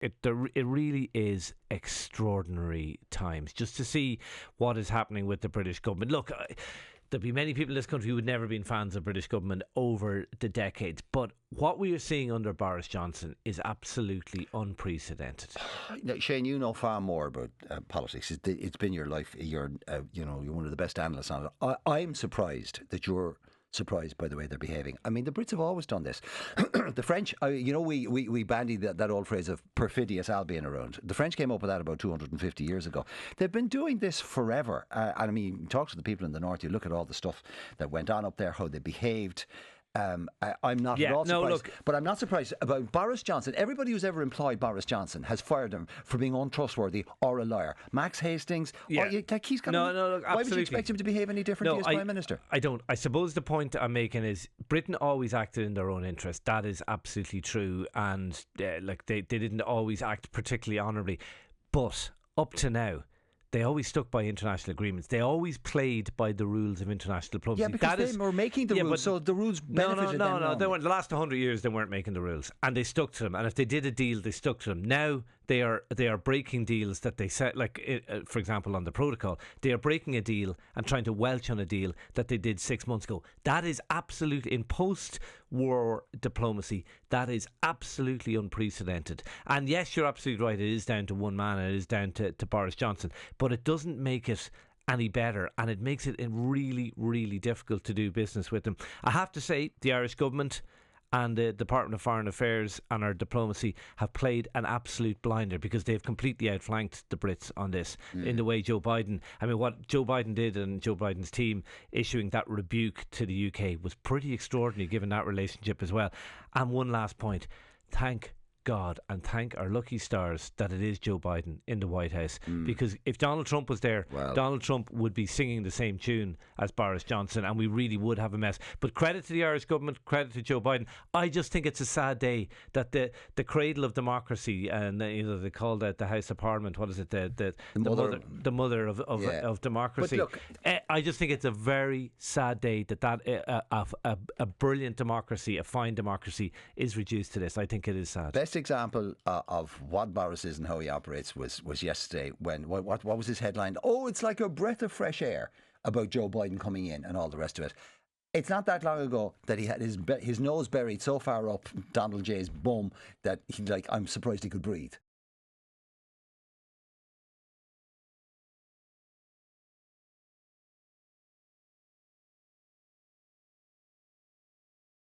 It really is extraordinary times just to see what is happening with the British government. Look, there'll be many people in this country who would never been fans of British government over the decades, but what we are seeing under Boris Johnson is absolutely unprecedented. Now, Shane, you know far more about politics. It's been your life. You're one of the best analysts on it. I'm surprised that you're surprised by the way they're behaving. I mean, the Brits have always done this. The French, we bandy that old phrase of perfidious Albion around. The French came up with that about 250 years ago. They've been doing this forever. And I mean, talk to the people in the north, you look at all the stuff that went on up there, how they behaved. I'm not at all surprised. But I'm not surprised about Boris Johnson. Everybody who's ever employed Boris Johnson has fired him for being untrustworthy or a liar. Max Hastings, he's got why would you expect him to behave any differently as Prime Minister? I don't. I suppose the point I'm making is Britain always acted in their own interest. That is absolutely true, and they didn't always act particularly honourably. But up to now, they always stuck by international agreements. They always played by the rules of international diplomacy. Yeah, because they were making the rules, so the rules benefited them. No. They weren't. The last 100 years, they weren't making the rules, and they stuck to them. And if they did a deal, they stuck to them. Now they are breaking deals that they set. Like for example, on the protocol, they are breaking a deal and trying to welch on a deal that they did 6 months ago. That is absolutely, in post-war diplomacy, that is absolutely unprecedented. And yes, you're absolutely right. It is down to one man. It is down to Boris Johnson. But it doesn't make it any better, and it makes it really, really difficult to do business with them. I have to say, the Irish government and the Department of Foreign Affairs and our diplomacy have played an absolute blinder, because they've completely outflanked the Brits on this in the way Joe Biden. I mean, what Joe Biden did and Joe Biden's team issuing that rebuke to the UK was pretty extraordinary, given that relationship as well. And one last point, thank God and thank our lucky stars that it is Joe Biden in the White House, because if Donald Trump was there, Donald Trump would be singing the same tune as Boris Johnson, and we really would have a mess. But credit to the Irish government, credit to Joe Biden. I just think it's a sad day that the cradle of democracy, and they call that the House of Parliament, what is it, the mother of democracy. But look, I just think it's a very sad day that a brilliant democracy, a fine democracy, is reduced to this. I think it is sad. Best example of what Boris is and how he operates was yesterday when what was his headline? Oh, it's like a breath of fresh air about Joe Biden coming in and all the rest of it. It's not that long ago that he had his nose buried so far up Donald J's bum that I'm surprised he could breathe.